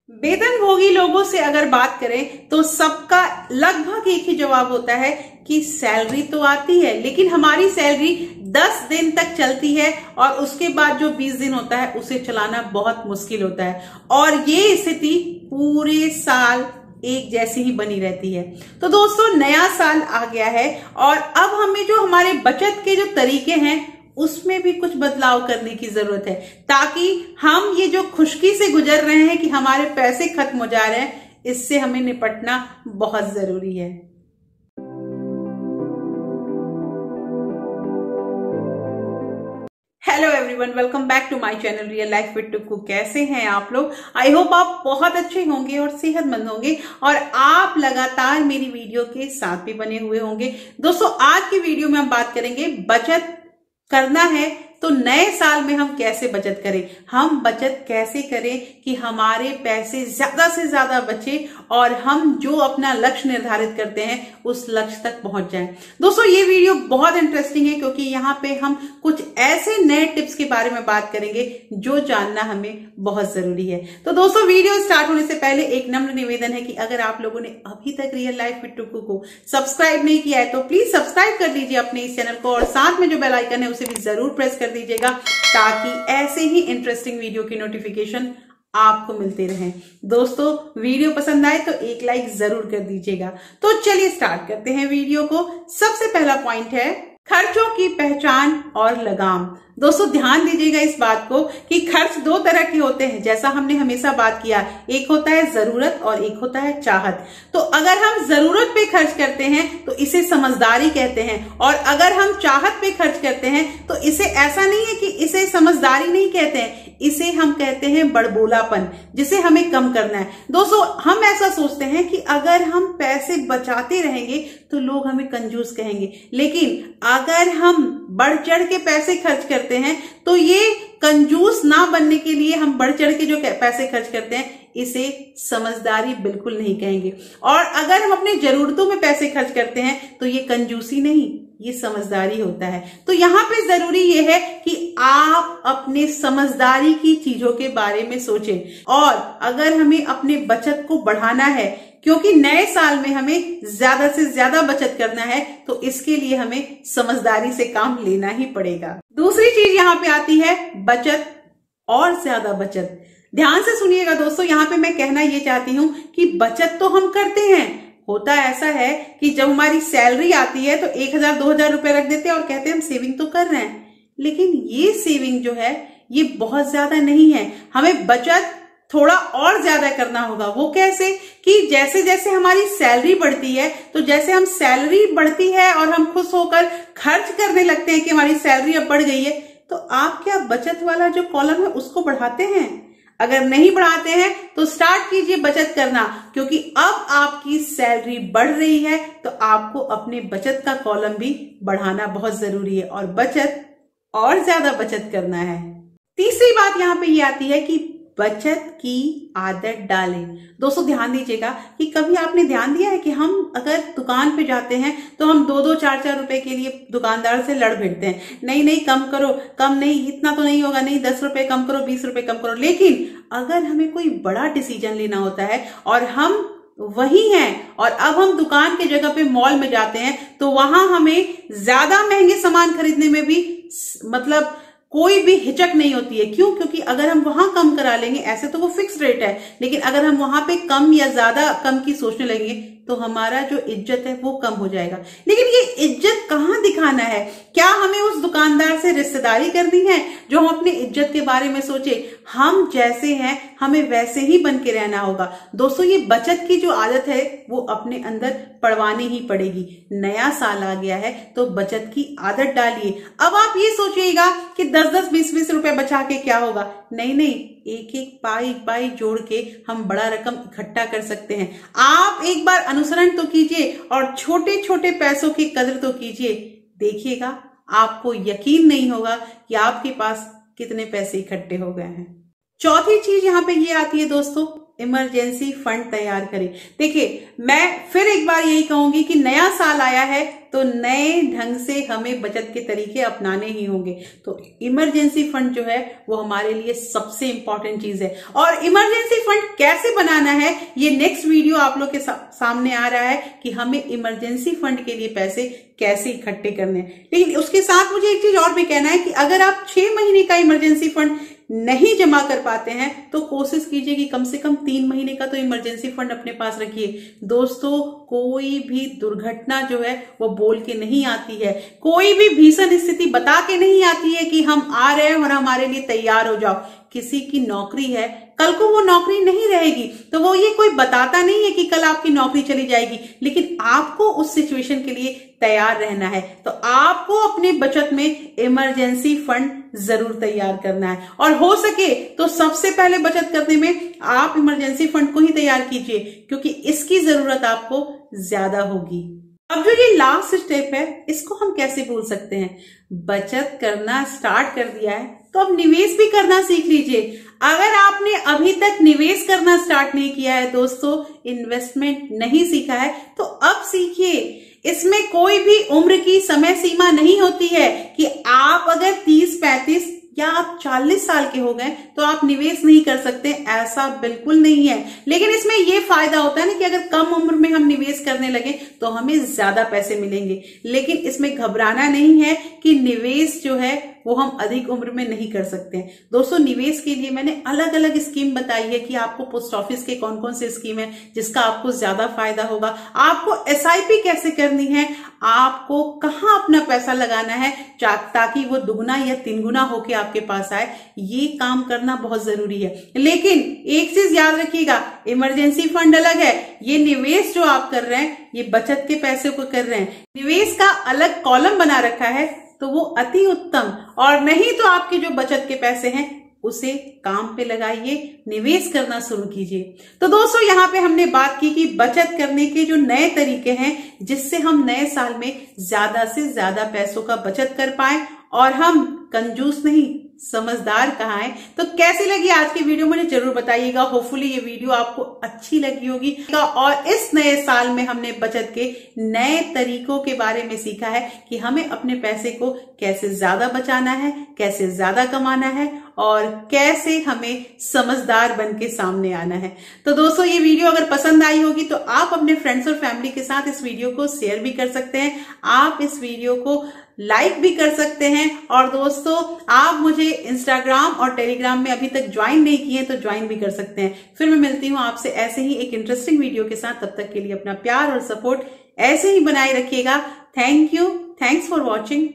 वेतनभोगी लोगों से अगर बात करें तो सबका लगभग एक ही जवाब होता है कि सैलरी तो आती है, लेकिन हमारी सैलरी 10 दिन तक चलती है और उसके बाद जो 20 दिन होता है उसे चलाना बहुत मुश्किल होता है और ये स्थिति पूरे साल एक जैसी ही बनी रहती है। तो दोस्तों, नया साल आ गया है और अब हमें जो हमारे बचत के जो तरीके हैं उसमें भी कुछ बदलाव करने की जरूरत है, ताकि हम ये जो खुशकी से गुजर रहे हैं कि हमारे पैसे खत्म हो जा रहे हैं, इससे हमें निपटना बहुत जरूरी है। Hello everyone, welcome back to my channel real life with Tukku. कैसे हैं आप लोग? आई होप आप बहुत अच्छे होंगे और सेहतमंद होंगे और आप लगातार मेरी वीडियो के साथ भी बने हुए होंगे। दोस्तों, आज की वीडियो में हम बात करेंगे बचत करना है तो नए साल में हम कैसे बचत करें, हम बचत कैसे करें कि हमारे पैसे ज्यादा से ज्यादा बचे और हम जो अपना लक्ष्य निर्धारित करते हैं उस लक्ष्य तक पहुंच जाएं। दोस्तों, ये वीडियो बहुत इंटरेस्टिंग है क्योंकि यहाँ पे हम कुछ ऐसे नए टिप्स के बारे में बात करेंगे जो जानना हमें बहुत जरूरी है। तो दोस्तों, वीडियो स्टार्ट होने से पहले एक नम्र निवेदन है कि अगर आप लोगों ने अभी तक रियल लाइफ विद टुक्कू को सब्सक्राइब नहीं किया है तो प्लीज सब्सक्राइब कर लीजिए अपने इस चैनल को और साथ में जो बेल आइकन है उसे भी जरूर प्रेस कर दीजिएगा, ताकि ऐसे ही इंटरेस्टिंग वीडियो की नोटिफिकेशन आपको मिलते रहें। दोस्तों, वीडियो पसंद आए तो एक लाइक जरूर कर दीजिएगा। तो चलिए स्टार्ट करते हैं वीडियो को। सबसे पहला पॉइंट है खर्चों की पहचान और लगाम। दोस्तों, ध्यान दीजिएगा इस बात को कि खर्च दो तरह के होते हैं, जैसा हमने हमेशा बात किया। एक होता है जरूरत और एक होता है चाहत। तो अगर हम जरूरत पे खर्च करते हैं तो इसे समझदारी कहते हैं और अगर हम चाहत पे खर्च करते हैं तो इसे ऐसा नहीं है कि इसे समझदारी नहीं कहते हैं, इसे हम कहते हैं बड़बोलापन, जिसे हमें कम करना है। दोस्तों, हम ऐसा सोचते हैं कि अगर हम पैसे बचाते रहेंगे तो लोग हमें कंजूस कहेंगे, लेकिन अगर हम बढ़ चढ़ के पैसे खर्च करते हैं तो ये कंजूस ना बनने के लिए हम बढ़ चढ़ के जो पैसे खर्च करते हैं इसे समझदारी बिल्कुल नहीं कहेंगे। और अगर हम अपनी जरूरतों में पैसे खर्च करते हैं तो ये कंजूसी नहीं, ये समझदारी होता है। तो यहाँ पे जरूरी ये है कि आप अपने समझदारी की चीजों के बारे में सोचें और अगर हमें अपने बचत को बढ़ाना है, क्योंकि नए साल में हमें ज्यादा से ज्यादा बचत करना है, तो इसके लिए हमें समझदारी से काम लेना ही पड़ेगा। दूसरी चीज यहाँ पे आती है बचत और ज्यादा बचत। ध्यान से सुनिएगा दोस्तों, यहाँ पे मैं कहना ये चाहती हूँ कि बचत तो हम करते हैं। होता ऐसा है कि जब हमारी सैलरी आती है तो 1000-2000 रुपए रख देते हैं और कहते हैं हम सेविंग तो कर रहे हैं, लेकिन ये सेविंग जो है ये बहुत ज्यादा नहीं है। हमें बचत थोड़ा और ज्यादा करना होगा। वो कैसे? कि जैसे जैसे हमारी सैलरी बढ़ती है, तो जैसे हम सैलरी बढ़ती है और हम खुश होकर खर्च करने लगते हैं कि हमारी सैलरी अब बढ़ गई है, तो आप क्या बचत वाला जो कॉलम है उसको बढ़ाते हैं? अगर नहीं बढ़ाते हैं तो स्टार्ट कीजिए बचत करना, क्योंकि अब आपकी सैलरी बढ़ रही है तो आपको अपने बचत का कॉलम भी बढ़ाना बहुत जरूरी है और बचत और ज्यादा बचत करना है। तीसरी बात यहाँ पे ये आती है कि बचत की आदत डालें। दोस्तों, ध्यान दीजिएगा कि कभी आपने ध्यान दिया है कि हम अगर दुकान पे जाते हैं तो हम 2-2, 4-4 रुपए के लिए दुकानदार से लड़ भिड़ते हैं, नहीं कम करो, कम नहीं, इतना तो नहीं होगा, नहीं 10 रुपए कम करो, 20 रुपए कम करो। लेकिन अगर हमें कोई बड़ा डिसीजन लेना होता है और हम वही हैं और अब हम दुकान के जगह पे मॉल में जाते हैं, तो वहां हमें ज्यादा महंगे सामान खरीदने में भी मतलब कोई भी हिचक नहीं होती है। क्यों? क्योंकि अगर हम वहां कम करा लेंगे, ऐसे तो वो फिक्स रेट है, लेकिन अगर हम वहां पे कम या ज्यादा कम की सोचने लगेंगे तो हमारा जो इज्जत है वो कम हो जाएगा। लेकिन ये इज्जत कहाँ दिखाना है? क्या हमें उस दुकानदार से रिश्तेदारी करनी है जो हम अपने इज्जत के बारे में सोचे? हम जैसे हैं हमें वैसे ही बन के रहना होगा। दोस्तों, ये बचत की जो आदत है वो अपने अंदर पड़वानी ही पड़ेगी। नया साल आ गया है तो बचत की आदत डालिए। अब आप ये सोचिएगा कि 10-10, 20-20 रुपए बचा के क्या होगा? नहीं, एक पाई जोड़ के हम बड़ा रकम इकट्ठा कर सकते हैं। आप एक बार अनुसरण तो कीजिए और छोटे छोटे पैसों की कदर तो कीजिए। देखिएगा, आपको यकीन नहीं होगा कि आपके पास कितने पैसे इकट्ठे हो गए हैं। चौथी चीज यहाँ पे ये आती है दोस्तों, इमरजेंसी फंड तैयार करें। देखिए, मैं फिर एक बार यही कहूंगी कि नया साल आया है तो नए ढंग से हमें बचत के तरीके अपनाने ही होंगे। तो इमरजेंसी फंड जो है वो हमारे लिए सबसे इंपॉर्टेंट चीज है। और इमरजेंसी फंड कैसे बनाना है, ये नेक्स्ट वीडियो आप लोग के सामने आ रहा है कि हमें इमरजेंसी फंड के लिए पैसे कैसे इकट्ठे करने हैं। लेकिन उसके साथ मुझे एक चीज और भी कहना है कि अगर आप 6 महीने का इमरजेंसी फंड नहीं जमा कर पाते हैं तो कोशिश कीजिए कि कम से कम 3 महीने का तो इमरजेंसी फंड अपने पास रखिए। दोस्तों, कोई भी दुर्घटना जो है वो बोल के नहीं आती है, कोई भी भीषण स्थिति बता के नहीं आती है कि हम आ रहे हैं और हमारे लिए तैयार हो जाओ। किसी की नौकरी है, कल को वो नौकरी नहीं रहेगी तो वो ये कोई बताता नहीं है कि कल आपकी नौकरी चली जाएगी, लेकिन आपको उस सिचुएशन के लिए तैयार रहना है। तो आपको अपनी बचत में इमरजेंसी फंड जरूर तैयार करना है। और हो सके तो सबसे पहले बचत करने में आप इमरजेंसी फंड को ही तैयार कीजिए, क्योंकि इसकी जरूरत आपको ज्यादा होगी। अब जो ये लास्ट स्टेप है इसको हम कैसे भूल सकते हैं। बचत करना स्टार्ट कर दिया है तो अब निवेश भी करना सीख लीजिए। अगर आपने अभी तक निवेश करना स्टार्ट नहीं किया है दोस्तों, इन्वेस्टमेंट नहीं सीखा है, तो अब सीखिए। इसमें कोई भी उम्र की समय सीमा नहीं होती है कि आप अगर 30-35 या आप 40 साल के हो गए तो आप निवेश नहीं कर सकते, ऐसा बिल्कुल नहीं है। लेकिन इसमें यह फायदा होता है ना कि अगर कम उम्र में हम निवेश करने लगे तो हमें ज्यादा पैसे मिलेंगे। लेकिन इसमें घबराना नहीं है कि निवेश जो है वो हम अधिक उम्र में नहीं कर सकते हैं। दोस्तों, निवेश के लिए मैंने अलग अलग स्कीम बताई है कि आपको पोस्ट ऑफिस के कौन कौन से स्कीम है जिसका आपको ज्यादा फायदा होगा, आपको एसआईपी कैसे करनी है, आपको कहां अपना पैसा लगाना है ताकि वो दुगुना या 3 गुना होके आपके पास आए। ये काम करना बहुत जरूरी है। लेकिन एक चीज याद रखिएगा, इमरजेंसी फंड अलग है, ये निवेश जो आप कर रहे हैं ये बचत के पैसे को कर रहे हैं। निवेश का अलग कॉलम बना रखा है तो वो अति उत्तम, और नहीं तो आपके जो बचत के पैसे हैं उसे काम पे लगाइए, निवेश करना शुरू कीजिए। तो दोस्तों, यहाँ पे हमने बात की कि बचत करने के जो नए तरीके हैं जिससे हम नए साल में ज्यादा से ज्यादा पैसों का बचत कर पाए और हम कंजूस नहीं समझदार कहां है। तो कैसी लगी आज की वीडियो मुझे जरूर बताइएगा। होपफुली ये वीडियो आपको अच्छी लगी होगी और इस नए साल में हमने बचत के नए तरीकों के बारे में सीखा है कि हमें अपने पैसे को कैसे ज्यादा बचाना है, कैसे ज्यादा कमाना है और कैसे हमें समझदार बन के सामने आना है। तो दोस्तों, ये वीडियो अगर पसंद आई होगी तो आप अपने फ्रेंड्स और फैमिली के साथ इस वीडियो को शेयर भी कर सकते हैं, आप इस वीडियो को लाइक भी कर सकते हैं। और दोस्तों, आप मुझे इंस्टाग्राम और टेलीग्राम में अभी तक ज्वाइन नहीं किए तो ज्वाइन भी कर सकते हैं। फिर मैं मिलती हूँ आपसे ऐसे ही एक इंटरेस्टिंग वीडियो के साथ। तब तक के लिए अपना प्यार और सपोर्ट ऐसे ही बनाए रखिएगा। Thank you, thanks for watching.